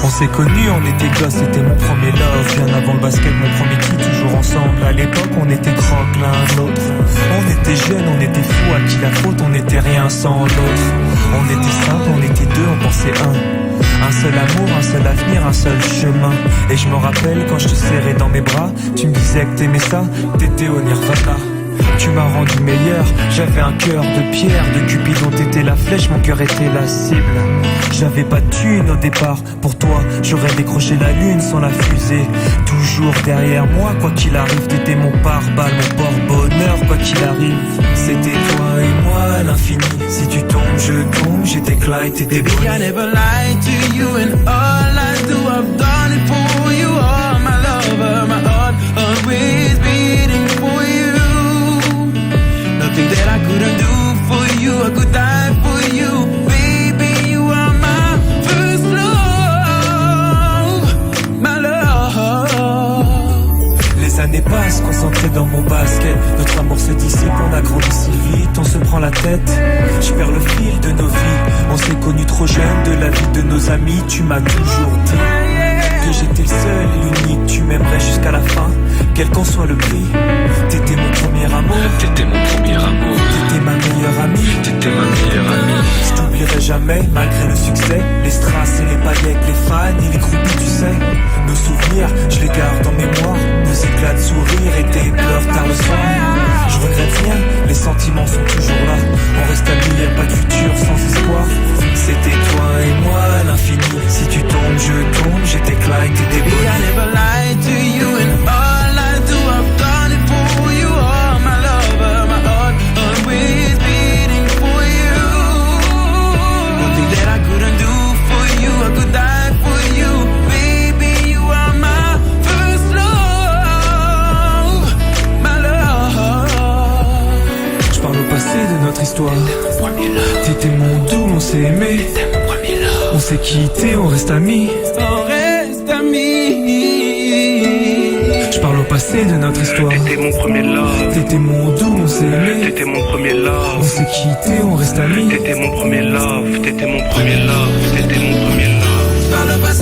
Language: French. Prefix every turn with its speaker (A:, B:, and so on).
A: On s'est connus, on était gosses, c'était mon premier love. Bien avant le basket, mon premier qui toujours ensemble. À l'époque, on était croque l'un l'autre. On était jeunes, on était fous, à qui la faute, on n'était rien sans l'autre. On était simple, on était deux, on pensait un seul amour, un seul avenir, un seul chemin. Et je me rappelle quand je te serrais dans mes bras, tu me disais que t'aimais ça, t'étais au Nirvana. Tu m'as rendu meilleur, j'avais un cœur de pierre. De Cupidon t'étais la flèche, mon cœur était la cible. J'avais pas de thune au départ, pour toi j'aurais décroché la lune sans la fusée. Toujours derrière moi, quoi qu'il arrive, t'étais mon pare-balles, mon porte-bonheur, quoi qu'il arrive. C'était toi et moi à l'infini, si tu tombes, je tombe, j'étais Clyde, t'étais Bonnie.
B: I never lied to you and all I do, I've done it for you. Oh my lover, my heart always beating for you. Nothing that I couldn't do for you, I could die for you. Baby, you are my first love, my love.
A: Les années passent, concentrées dans mon basket. Notre amour se dissipe, on a grandi si vite, on se prend la tête. Je perds le fil de nos vies, on s'est connus trop jeunes. De la vie de nos amis, tu m'as toujours dit que j'étais le seul et l'unique, tu m'aimerais jusqu'à la fin, quel qu'en soit le prix. T'étais mon premier amour,
C: t'étais mon premier amour,
A: t'étais ma meilleure amie,
C: t'étais ma meilleure amie.
A: Je t'oublierai jamais, malgré le succès. Les strass et les paillettes, les fans et les groupies, tu sais. Nos souvenirs, je les garde en mémoire. Nos éclats de sourire et tes pleurs tard le soir. Je regrette rien, les sentiments sont toujours là. On reste amis, y'a pas de futur sans espoir. C'était toi et moi à l'infini, si tu tombes, je tombe. J'étais Clyde, t'étais Bonnie.
B: I never lied to you and all I do, I've done it for you. Oh my lover, my heart always beating for you. Nothing that I couldn't do for you, I could die for you. Baby, you are my first love, my love.
A: Je parle au passé de notre histoire. T'étais mon doux, on s'est aimé. On s'est quitté, on reste amis.
B: On reste amis.
A: Je parle au passé de notre histoire.
C: T'étais mon premier love,
A: T'étais mon doux, on s'est aimé.
C: t'étais mon premier
A: On
C: love,
A: s'est quitté, on reste amis.
C: t'étais mon premier love, t'étais mon premier love, t'étais mon premier love.
B: Par le passé